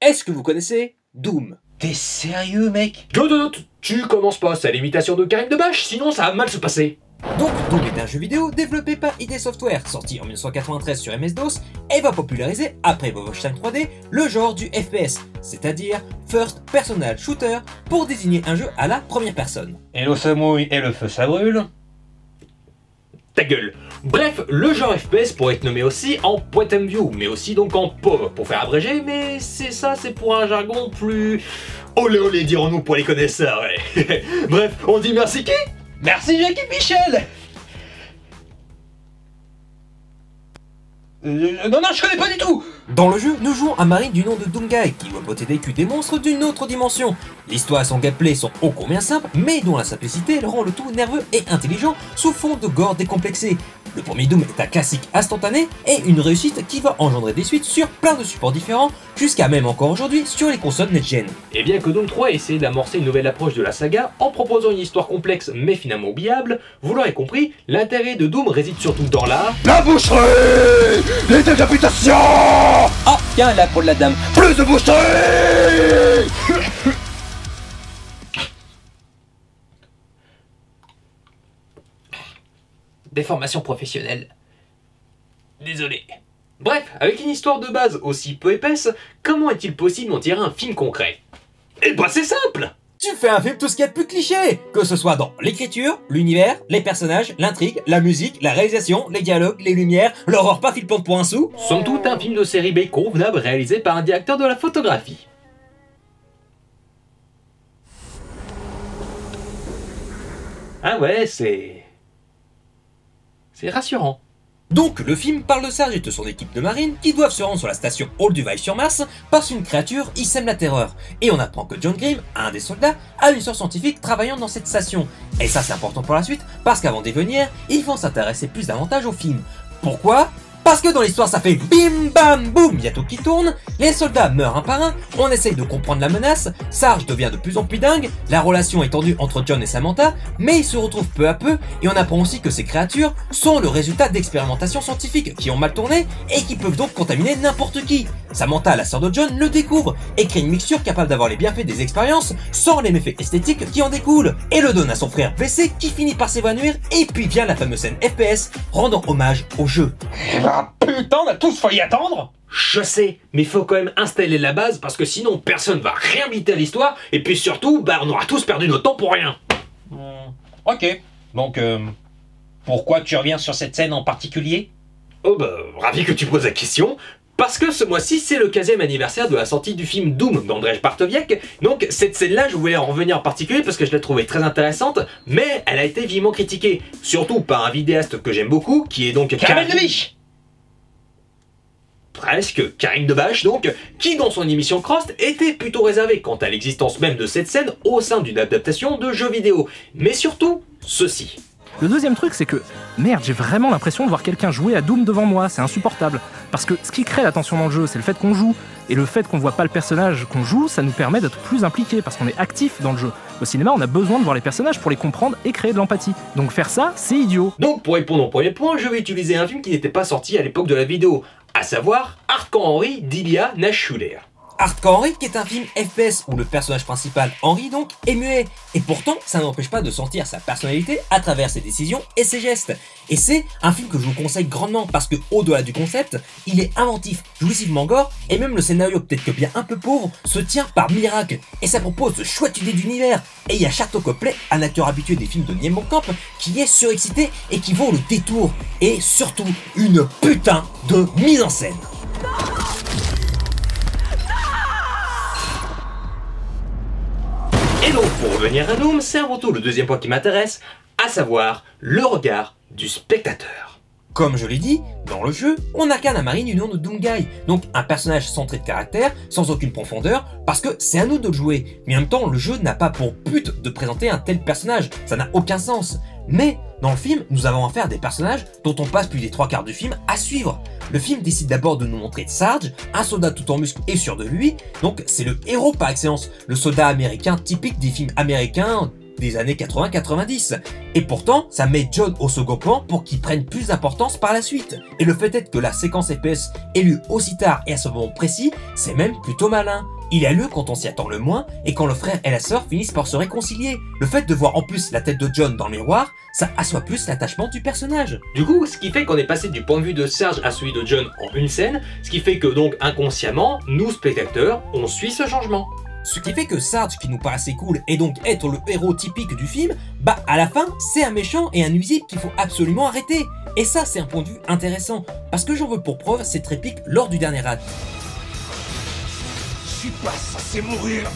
Est-ce que vous connaissez Doom? T'es sérieux, mec? Tu commences pas, c'est l'imitation de Karim Debache, sinon ça va mal se passer. Donc, Doom est un jeu vidéo développé par ID Software, sorti en 1993 sur MS-DOS, et va populariser, après Wolfenstein 3D, le genre du FPS, c'est-à-dire First Personal Shooter, pour désigner un jeu à la première personne. Et l'eau se mouille et le feu ça brûle. Ta gueule. Bref, le genre FPS pourrait être nommé aussi en point and view, mais aussi donc en POV, pour faire abrégé, mais c'est pour un jargon plus... Olé olé, dirons-nous pour les connaisseurs, ouais. Bref, on dit merci qui? Merci Jackie Michel. Non, je connais pas du tout. Dans le jeu, nous jouons un marine du nom de Doomguy qui doit botter des culs des monstres d'une autre dimension. L'histoire et son gameplay sont ô combien simples, mais dont la simplicité le rend le tout nerveux et intelligent sous fond de gore décomplexé. Le premier Doom est un classique instantané et une réussite qui va engendrer des suites sur plein de supports différents, jusqu'à même encore aujourd'hui sur les consoles next-gen. Et bien que Doom 3 ait essayé d'amorcer une nouvelle approche de la saga en proposant une histoire complexe mais finalement oubliable, vous l'aurez compris, l'intérêt de Doom réside surtout dans la boucherie, les décapitations. Ah, tiens, là pour de la dame. Plus de boucherie. Déformation professionnelle. Désolé. Bref, avec une histoire de base aussi peu épaisse, comment est-il possible d'en tirer un film concret? Eh ben c'est simple! Tu fais un film tout ce qu'il y a de plus cliché, que ce soit dans l'écriture, l'univers, les personnages, l'intrigue, la musique, la réalisation, les dialogues, les lumières, l'horreur pas flippante pour un sou. Somme toute un film de série B convenable réalisé par un directeur de la photographie. Ah ouais, c'est rassurant. Donc, le film parle de Sarge et de son équipe de marine qui doivent se rendre sur la station Olduvai sur Mars parce qu'une créature y sème la terreur. Et on apprend que John Grimm, un des soldats, a une sœur scientifique travaillant dans cette station. Et ça c'est important pour la suite parce qu'avant d'y venir, ils vont s'intéresser plus davantage au film. Pourquoi ? Parce que dans l'histoire ça fait bim bam boum, y a tout qui tourne, les soldats meurent un par un, on essaye de comprendre la menace, Sarge devient de plus en plus dingue, la relation est tendue entre John et Samantha, mais ils se retrouvent peu à peu et on apprend aussi que ces créatures sont le résultat d'expérimentations scientifiques qui ont mal tourné et qui peuvent donc contaminer n'importe qui. Samantha, la sœur de John, le découvre et crée une mixture capable d'avoir les bienfaits des expériences sans les méfaits esthétiques qui en découlent, et le donne à son frère blessé qui finit par s'évanouir, et puis vient la fameuse scène FPS rendant hommage au jeu. Ah putain, on a tous failli attendre. Je sais, mais faut quand même installer la base parce que sinon personne va rien biter à l'histoire et puis surtout, on aura tous perdu notre temps pour rien. Ok, donc pourquoi tu reviens sur cette scène en particulier? Oh ravi que tu poses la question. Parce que ce mois-ci, c'est le 15e anniversaire de la sortie du film Doom d'Andrzej Bartowiak. Donc cette scène-là, je voulais en revenir en particulier parce que je l'ai trouvée très intéressante, mais elle a été vivement critiquée. Surtout par un vidéaste que j'aime beaucoup, qui est donc Karim Debache. Presque, Karim Debache donc, qui dans son émission Crost était plutôt réservé quant à l'existence même de cette scène au sein d'une adaptation de jeu vidéo. Mais surtout, ceci. Le deuxième truc, c'est que, merde, j'ai vraiment l'impression de voir quelqu'un jouer à Doom devant moi, c'est insupportable. Parce que ce qui crée la tension dans le jeu, c'est le fait qu'on joue. Et le fait qu'on voit pas le personnage qu'on joue, ça nous permet d'être plus impliqués, parce qu'on est actif dans le jeu. Au cinéma, on a besoin de voir les personnages pour les comprendre et créer de l'empathie. Donc faire ça, c'est idiot. Donc pour répondre au premier point, je vais utiliser un film qui n'était pas sorti à l'époque de la vidéo, à savoir Hardcore Henry d'Ilya Nash-Schuler. Hardcore Henry qui est un film FPS où le personnage principal, Henry donc, est muet. Et pourtant, ça n'empêche pas de sentir sa personnalité à travers ses décisions et ses gestes. Et c'est un film que je vous conseille grandement parce que au-delà du concept, il est inventif, jouissivement gore, et même le scénario, peut-être que bien un peu pauvre, se tient par miracle. Et ça propose de chouettes idées d'univers. Et il y a Sharlto Copley, un acteur habitué des films de Neil Blomkamp, qui est surexcité et qui vaut le détour. Et surtout, une putain de mise en scène. Et donc, pour revenir à Doom, c'est avant tout le deuxième point qui m'intéresse, à savoir le regard du spectateur. Comme je l'ai dit, dans le jeu, on incarne un marine du nom de Doomguy, donc un personnage sans trait de caractère, sans aucune profondeur, parce que c'est à nous de le jouer. Mais en même temps, le jeu n'a pas pour but de présenter un tel personnage, ça n'a aucun sens. Mais dans le film, nous avons affaire à des personnages dont on passe plus des 3/4 du film à suivre. Le film décide d'abord de nous montrer Sarge, un soldat tout en muscles et sûr de lui, donc c'est le héros par excellence, le soldat américain typique des films américains des années 80-90. Et pourtant, ça met John au second plan pour qu'il prenne plus d'importance par la suite. Et le fait est que la séquence FPS est lue aussi tard et à ce moment précis, c'est même plutôt malin. Il a lieu quand on s'y attend le moins et quand le frère et la sœur finissent par se réconcilier. Le fait de voir en plus la tête de John dans le miroir, ça assoit plus l'attachement du personnage. Du coup, ce qui fait qu'on est passé du point de vue de Serge à celui de John en une scène, ce qui fait que donc inconsciemment, nous spectateurs, on suit ce changement. Ce qui fait que Sarge, qui nous paraissait cool et donc être le héros typique du film, bah à la fin, c'est un méchant et un nuisible qu'il faut absolument arrêter. Et ça, c'est un point de vue intéressant, parce que j'en veux pour preuve cette réplique lors du dernier acte. Je suis pas censé mourir.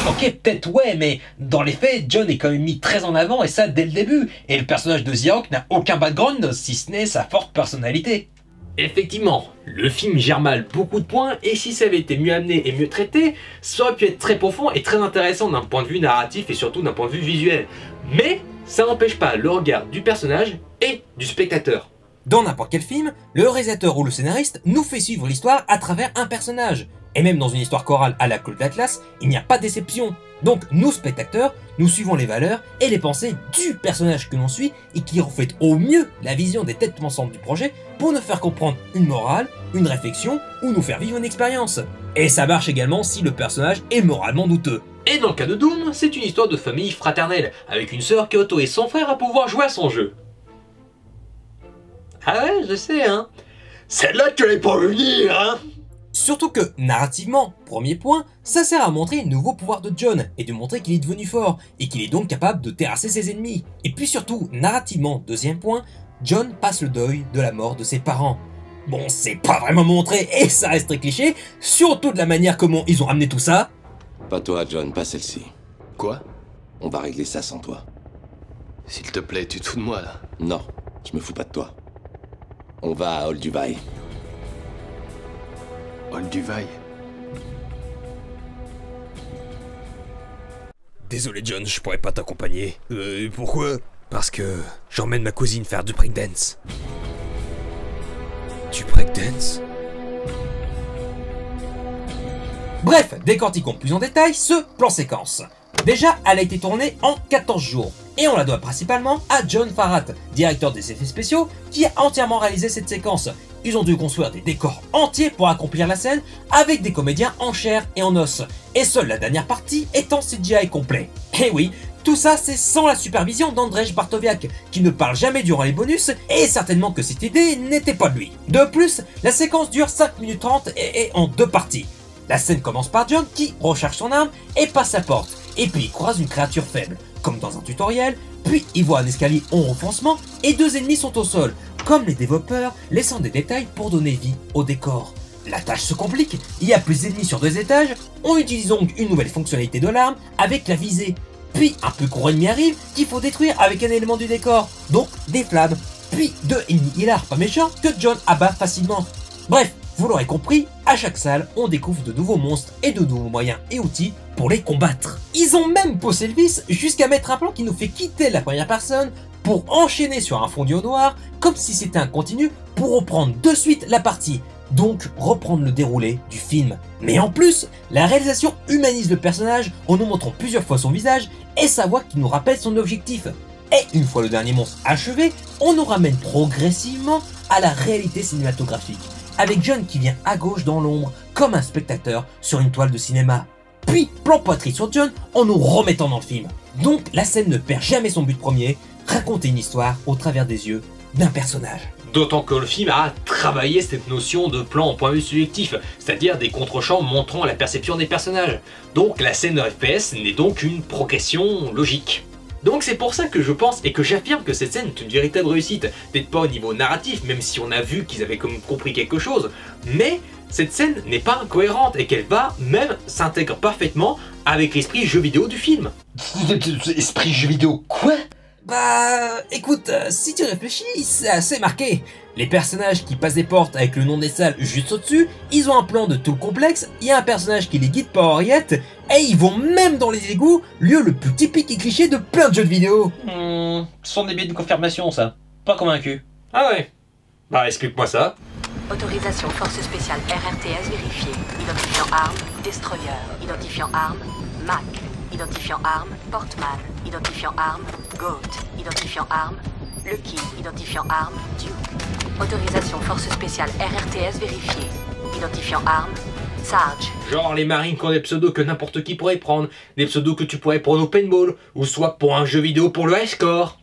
Ok, peut-être ouais, mais dans les faits, John est quand même mis très en avant et ça dès le début. Et le personnage de The Rock n'a aucun background si ce n'est sa forte personnalité. Effectivement, le film gère mal beaucoup de points et si ça avait été mieux amené et mieux traité, ça aurait pu être très profond et très intéressant d'un point de vue narratif et surtout d'un point de vue visuel. Mais ça n'empêche pas le regard du personnage et du spectateur. Dans n'importe quel film, le réalisateur ou le scénariste nous fait suivre l'histoire à travers un personnage. Et même dans une histoire chorale à la Claude d'Atlas, il n'y a pas de déception. Donc nous spectateurs, nous suivons les valeurs et les pensées du personnage que l'on suit et qui reflète au mieux la vision des têtes pensantes du projet pour nous faire comprendre une morale, une réflexion ou nous faire vivre une expérience. Et ça marche également si le personnage est moralement douteux. Et dans le cas de Doom, c'est une histoire de famille fraternelle, avec une sœur qui a autorisé son frère à pouvoir jouer à son jeu. Ah ouais, je sais hein. Celle-là, tu l'avais pas venir, hein. Surtout que, narrativement, premier point, ça sert à montrer le nouveau pouvoir de John et de montrer qu'il est devenu fort et qu'il est donc capable de terrasser ses ennemis. Et puis surtout, narrativement, deuxième point, John passe le deuil de la mort de ses parents. Bon, c'est pas vraiment montré et ça reste très cliché, surtout de la manière comment ils ont amené tout ça. Pas toi, John, pas celle-ci. Quoi? On va régler ça sans toi. S'il te plaît, tu te fous de moi, là? Non, je me fous pas de toi. On va à Olduvai. Olduvai? Désolé John, je pourrais pas t'accompagner. Pourquoi? Parce que j'emmène ma cousine faire du breakdance. Du breakdance? Bref, décortiquons plus en détail ce plan séquence. Déjà, elle a été tournée en 14 jours, et on la doit principalement à John Farrat, directeur des effets spéciaux, qui a entièrement réalisé cette séquence. Ils ont dû construire des décors entiers pour accomplir la scène, avec des comédiens en chair et en os, et seule la dernière partie étant CGI complet. Et oui, tout ça c'est sans la supervision d'Andrzej Bartowiak, qui ne parle jamais durant les bonus, et certainement que cette idée n'était pas de lui. De plus, la séquence dure 5 minutes 30 et est en deux parties. La scène commence par John qui recharge son arme et passe sa porte, et puis il croise une créature faible, comme dans un tutoriel, puis il voit un escalier en renfoncement et deux ennemis sont au sol, comme les développeurs laissant des détails pour donner vie au décor. La tâche se complique, il y a plus d'ennemis sur 2 étages, on utilise donc une nouvelle fonctionnalité de l'arme avec la visée. Puis un plus gros ennemi arrive qu'il faut détruire avec un élément du décor, donc des flammes. Puis 2 ennemis hilar pas méchants que John abat facilement. Bref, vous l'aurez compris, à chaque salle, on découvre de nouveaux monstres et de nouveaux moyens et outils pour les combattre. Ils ont même poussé le vice jusqu'à mettre un plan qui nous fait quitter la première personne pour enchaîner sur un fondu au noir, comme si c'était un continu pour reprendre de suite la partie, donc reprendre le déroulé du film. Mais en plus, la réalisation humanise le personnage en nous montrant plusieurs fois son visage et sa voix qui nous rappelle son objectif. Et une fois le dernier monstre achevé, on nous ramène progressivement à la réalité cinématographique, avec John qui vient à gauche dans l'ombre, comme un spectateur sur une toile de cinéma. Puis, plan poitrine sur John en nous remettant dans le film. Donc la scène ne perd jamais son but premier, raconter une histoire au travers des yeux d'un personnage. D'autant que le film a travaillé cette notion de plan en point de vue subjectif, c'est-à-dire des contre-champs montrant la perception des personnages. Donc la scène de FPS n'est donc une progression logique. Donc c'est pour ça que je pense et que j'affirme que cette scène est une véritable réussite. Peut-être pas au niveau narratif, même si on a vu qu'ils avaient comme compris quelque chose, mais cette scène n'est pas incohérente et qu'elle va même s'intègre parfaitement avec l'esprit jeu vidéo du film. Esprit jeu vidéo quoi? Bah, écoute, si tu réfléchis, c'est assez marqué. Les personnages qui passent des portes avec le nom des salles juste au-dessus, ils ont un plan de tout le complexe, il y a un personnage qui les guide par oreillette, et ils vont même dans les égouts, lieu le plus typique et cliché de plein de jeux de vidéo. Ce sont des biais de confirmation ça. Pas convaincu. Ah ouais? Bah explique-moi ça. Autorisation force spéciale RRTS vérifiée. Identifiant arme, destroyer. Identifiant arme, Mac. identifiant arme, Portman, identifiant arme, Goat, identifiant arme, Lucky, identifiant arme, Duke. Autorisation force spéciale RRTS vérifiée. Identifiant arme, Sarge. Genre les marines qui ont des pseudos que n'importe qui pourrait prendre, des pseudos que tu pourrais prendre au paintball, ou soit pour un jeu vidéo pour le high score.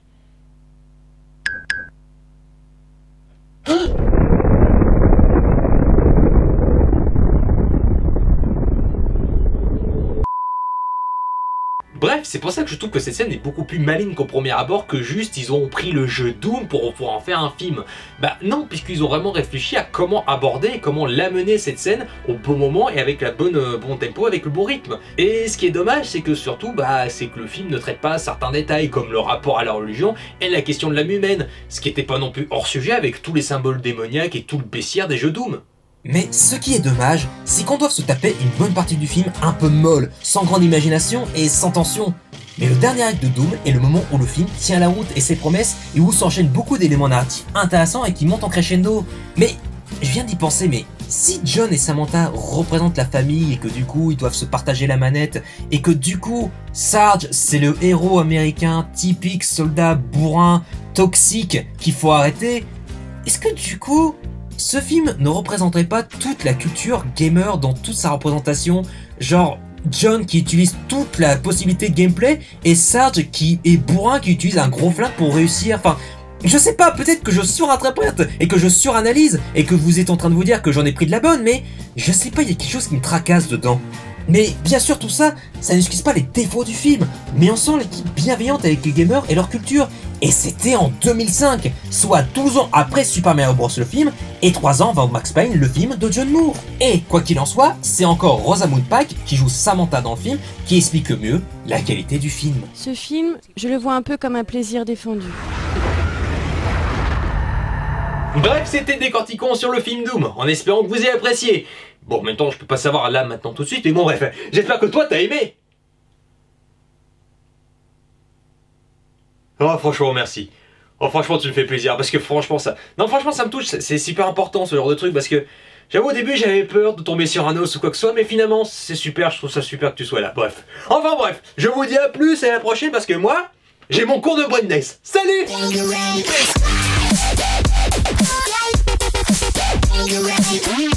Bref, c'est pour ça que je trouve que cette scène est beaucoup plus maligne qu'au premier abord, que juste ils ont pris le jeu Doom pour pouvoir en faire un film. Bah non, puisqu'ils ont vraiment réfléchi à comment aborder et comment l'amener cette scène au bon moment et avec la bon tempo, avec le bon rythme. Et ce qui est dommage, c'est que surtout, c'est que le film ne traite pas certains détails comme le rapport à la religion et la question de l'âme humaine, ce qui n'était pas non plus hors sujet avec tous les symboles démoniaques et tout le bestiaire des jeux Doom. Mais ce qui est dommage, c'est qu'on doit se taper une bonne partie du film un peu molle, sans grande imagination et sans tension. Mais le dernier acte de Doom est le moment où le film tient la route et ses promesses et où s'enchaînent beaucoup d'éléments narratifs intéressants et qui montent en crescendo. Mais je viens d'y penser, mais si John et Samantha représentent la famille et que du coup ils doivent se partager la manette et que du coup Sarge c'est le héros américain typique soldat bourrin, toxique qu'il faut arrêter, est-ce que du coup ce film ne représenterait pas toute la culture gamer dans toute sa représentation? Genre John qui utilise toute la possibilité de gameplay et Sarge qui est bourrin, qui utilise un gros flingue pour réussir. Enfin, je sais pas, peut-être que je surinterprète et que je suranalyse et que vous êtes en train de vous dire que j'en ai pris de la bonne, mais je sais pas, il y a quelque chose qui me tracasse dedans. Mais bien sûr tout ça, ça n'excuse pas les défauts du film, mais on sent l'équipe bienveillante avec les gamers et leur culture. Et c'était en 2005, soit 12 ans après Super Mario Bros le film, et 3 ans avant Max Payne le film de John Moore. Et quoi qu'il en soit, c'est encore Rosamund Pike qui joue Samantha dans le film qui explique le mieux la qualité du film. Ce film, je le vois un peu comme un plaisir défendu. Bref, c'était Décorticon sur le film Doom, en espérant que vous ayez apprécié. Bon, maintenant je peux pas savoir là maintenant tout de suite, mais bon bref, j'espère que toi t'as aimé. Oh franchement merci. Oh franchement tu me fais plaisir, parce que franchement ça... Non franchement ça me touche, c'est super important ce genre de truc, parce que... J'avoue au début j'avais peur de tomber sur un os ou quoi que ce soit, mais finalement c'est super, je trouve ça super que tu sois là, bref. Enfin bref, je vous dis à plus et à la prochaine, parce que moi, j'ai mon cours de braindness. Salut! You ready?